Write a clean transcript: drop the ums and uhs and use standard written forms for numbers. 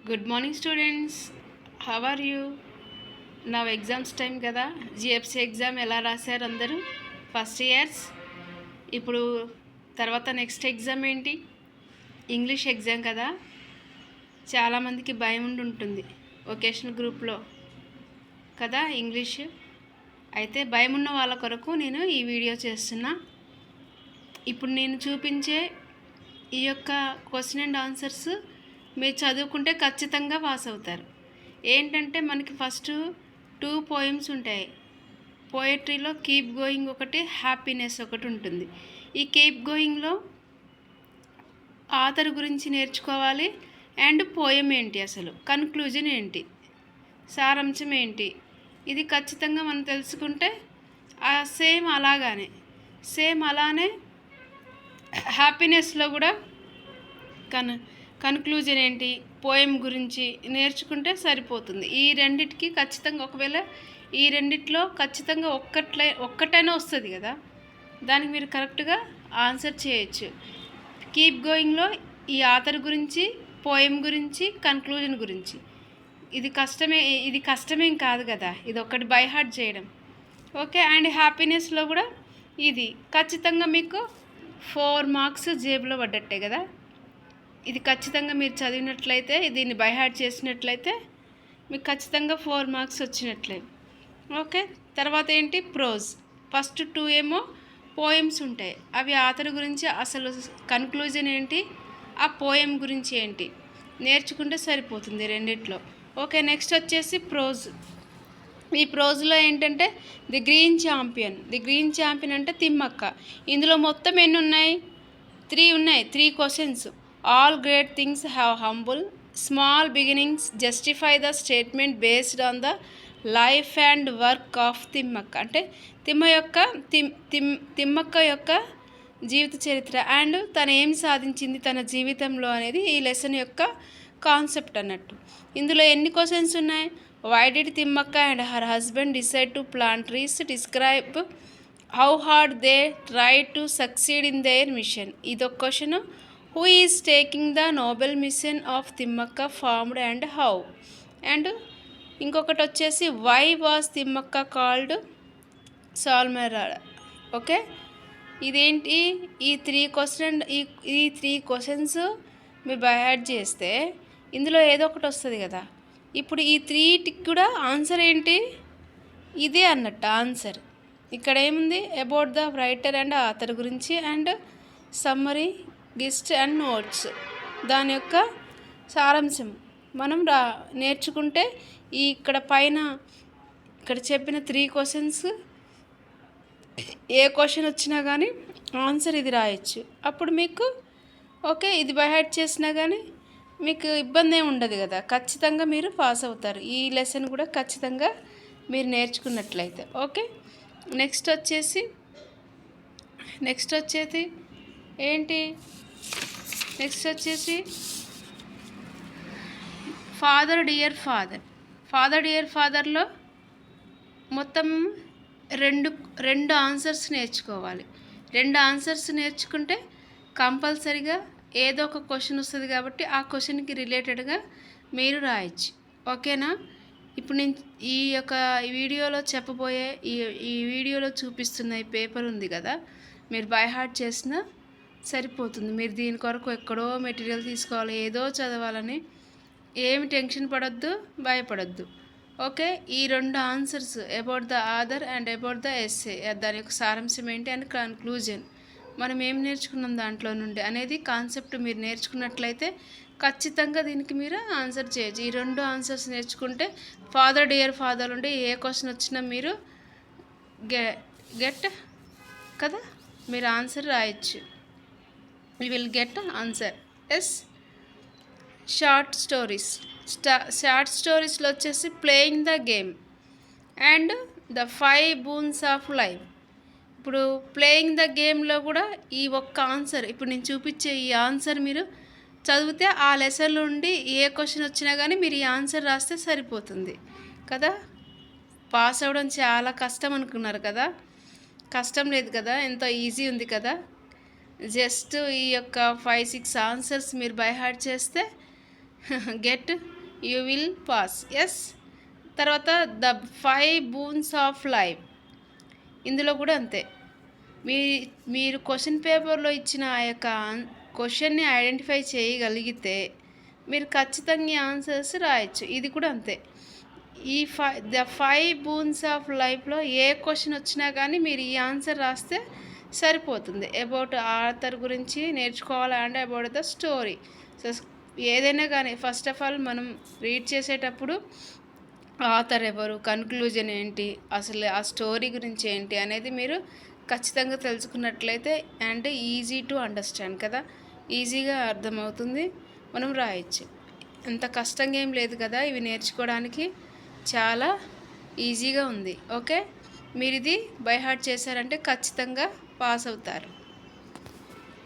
Good morning students. How are you? నా exams time కదా. GFC exam ఎలా రాశారు అందరూ? First years. ఇప్పుడు తర్వాత నెక్స్ట్ ఎగ్జామ్ ఏంటి? ఇంగ్లీష్ ఎగ్జామ్ కదా. చాలామందికి భయం ఉంటుంది వొకేషనల్ గ్రూప్లో కదా ఇంగ్లీష్. అయితే భయం ఉన్న వాళ్ళ కొరకు నేను ఈ వీడియో చేస్తున్నా. ఇప్పుడు నేను చూపించే ఈ యొక్క క్వశ్చన్ అండ్ ఆన్సర్స్ మీరు చదువుకుంటే ఖచ్చితంగా పాస్ అవుతారు. ఏంటంటే మనకి ఫస్ట్ 2 పోయమ్స్ ఉంటాయి. పోయట్రీలో కీప్ గోయింగ్ ఒకటి, హ్యాపీనెస్ ఒకటి ఉంటుంది. ఈ కీప్ గోయింగ్లో ఆథర్ గురించి నేర్చుకోవాలి. అండ్ పోయం ఏంటి, అసలు కన్క్లూజన్ ఏంటి, సారాంశం ఏంటి, ఇది ఖచ్చితంగా మనం తెలుసుకుంటే సేమ్ అలానే హ్యాపీనెస్లో కూడా కన్క్లూజన్ ఏంటి, పోయం గురించి నేర్చుకుంటే సరిపోతుంది. ఈ రెండిటికి ఖచ్చితంగా, ఒకవేళ ఈ రెండిట్లో ఖచ్చితంగా ఒక్కటైనా వస్తుంది కదా, దానికి మీరు కరెక్ట్గా ఆన్సర్ చేయొచ్చు. కీప్ గోయింగ్లో ఈ ఆథర్ గురించి, పోయం గురించి, కన్క్లూజన్ గురించి, ఇది కష్టమేం కాదు కదా, ఇది ఒక్కటి బై హార్ట్ చేయడం. ఓకే. అండ్ హ్యాపీనెస్లో కూడా ఇది ఖచ్చితంగా మీకు 4 మార్క్స్ జేబులో పడ్డట్టే కదా. ఇది ఖచ్చితంగా మీరు చదివినట్లయితే, దీన్ని బై హార్ట్ చేసినట్లయితే మీకు ఖచ్చితంగా 4 మార్క్స్ వచ్చినట్లే. ఓకే. తర్వాత ఏంటి, ప్రోజ్. ఫస్ట్ 2 ఏమో పోయమ్స్ ఉంటాయి, అవి ఆథర్ గురించి, అసలు కన్క్లూజన్ ఏంటి, ఆ పోయం గురించి ఏంటి నేర్చుకుంటే సరిపోతుంది రెండిట్లో. ఓకే. నెక్స్ట్ వచ్చేసి ప్రోజ్. ఈ ప్రోజ్లో ఏంటంటే ది గ్రీన్ ఛాంపియన్ అంటే తిమ్మక్క. ఇందులో మొత్తం ఎన్ని ఉన్నాయి? 3 ఉన్నాయి. 3 questions. All great things have humble, small beginnings justify the statement based on the life and work of Thimmakka. అంటే తిమ్మక్క యొక్క జీవిత చరిత్ర అండ్ తను ఏం సాధించింది తన జీవితంలో అనేది ఈ లెసన్ యొక్క కాన్సెప్ట్ అన్నట్టు. ఇందులో ఎన్ని క్వశ్చన్స్ ఉన్నాయి? Why did Thimmakka and her husband decide to plant trees, describe how hard they try to succeed in their mission. ఇదొక question. Who is taking the noble mission of Thimmakka forward and how. And ఇంకొకటి వచ్చేసి why was Thimmakka called Saalumarada. Okay. ఇదేంటి, ఈ 3 questions మీరు by heart చేస్తే ఇందులో ఏదో ఒకటి వస్తుంది కదా. ఇప్పుడు ఈ 3టికి కూడా ఆన్సర్ ఏంటి, ఇదే అన్నట్టు ఆన్సర్. ఇక్కడ ఏముంది, about the writer and author గురించి, and summary, gist and notes, దాని యొక్క సారాంశం మనం నేర్చుకుంటే ఇక్కడ ఇక్కడ చెప్పిన 3 క్వశ్చన్స్ ఏ క్వశ్చన్ వచ్చినా కానీ ఆన్సర్ ఇది రాయొచ్చు. అప్పుడు మీకు ఓకే, ఇది బై హార్ట్ చేసినా కానీ మీకు ఇబ్బంది ఏమి ఉండదు కదా, ఖచ్చితంగా మీరు పాస్ అవుతారు. ఈ లెసన్ కూడా ఖచ్చితంగా మీరు నేర్చుకున్నట్లయితే. ఓకే. నెక్స్ట్ వచ్చేసి ఏంటి, నెక్స్ట్ వచ్చేసి ఫాదర్ డియర్ ఫాదర్లో మొత్తం రెండు ఆన్సర్స్ నేర్చుకోవాలి. 2 ఆన్సర్స్ నేర్చుకుంటే కంపల్సరీగా ఏదో ఒక క్వశ్చన్ వస్తుంది కాబట్టి ఆ క్వశ్చన్కి రిలేటెడ్గా మీరు రాయొచ్చు. ఓకేనా. ఇప్పుడు నేను ఈ వీడియోలో చెప్పబోయే ఈ వీడియోలో చూపిస్తున్న ఈ పేపర్ ఉంది కదా, మీరు బై హార్ట్ చేసినా సరిపోతుంది. మీరు దీని కొరకు ఎక్కడో మెటీరియల్ తీసుకోవాలి, ఏదో చదవాలని ఏమి టెన్షన్ పడొద్దు, భయపడొద్దు. ఓకే. ఈ 2 answers, about the author and about the essay, దాని యొక్క సారాంశం ఏంటి అండ్ కన్క్లూజన్, మనం ఏం నేర్చుకున్నాం దాంట్లో నుండి అనేది కాన్సెప్ట్ మీరు నేర్చుకున్నట్లయితే ఖచ్చితంగా దీనికి మీరు ఆన్సర్ చేయొచ్చు. ఈ 2 ఆన్సర్స్ నేర్చుకుంటే ఫాదర్ డియర్ ఫాదర్ ఉంటే ఏ క్వశ్చన్ వచ్చినా మీరు గెట్ కదా, మీరు ఆన్సర్ రాయొచ్చు. You will get answer. Yes. Short స్టోరీస్లో వచ్చేసి playing the game and the 5 boons of life. ఇప్పుడు ప్లేయింగ్ ద గేమ్లో కూడా ఈ ఒక్క ఆన్సర్, ఇప్పుడు నేను చూపించే ఈ ఆన్సర్ మీరు చదివితే ఆ లెసన్ నుండి ఏ క్వశ్చన్ వచ్చినా కానీ మీరు ఈ ఆన్సర్ రాస్తే సరిపోతుంది కదా. పాస్ అవ్వడం చాలా కష్టం అనుకున్నారు కదా, కష్టం లేదు కదా, ఎంతో ఈజీ ఉంది కదా. జస్ట్ ఈ యొక్క 5-6 ఆన్సర్స్ మీరు బై హార్ట్ చేస్తే get you will pass. Yes. తర్వాత ద 5 బూన్స్ ఆఫ్ లైఫ్. ఇందులో కూడా అంతే. మీరు క్వశ్చన్ పేపర్లో ఇచ్చిన ఆ యొక్క క్వశ్చన్ని ఐడెంటిఫై చేయగలిగితే మీరు ఖచ్చితంగా ఆన్సర్స్ రాయొచ్చు. ఇది కూడా అంతే. ఈ ద 5 బూన్స్ ఆఫ్ లైఫ్లో ఏ క్వశ్చన్ వచ్చినా కానీ మీరు ఈ ఆన్సర్ రాస్తే సరిపోతుంది. అబౌట్ ఆథర్ గురించి నేర్చుకోవాలి and about the story. So ఏదైనా కానీ ఫస్ట్ ఆఫ్ ఆల్ మనం రీడ్ చేసేటప్పుడు ఆథర్ ఎవరు, కన్క్లూజన్ ఏంటి, అసలు ఆ స్టోరీ గురించి ఏంటి అనేది మీరు ఖచ్చితంగా తెలుసుకున్నట్లయితే అండ్ ఈజీ టు అండర్స్టాండ్ కదా, ఈజీగా అర్థమవుతుంది, మనం రాయొచ్చు. అంత కష్టంగా ఏం లేదు కదా, ఇవి నేర్చుకోవడానికి చాలా ఈజీగా ఉంది. ఓకే, మీరు ఇది బై హార్ట్ చేశారంటే ఖచ్చితంగా పాస్ అవుతారు.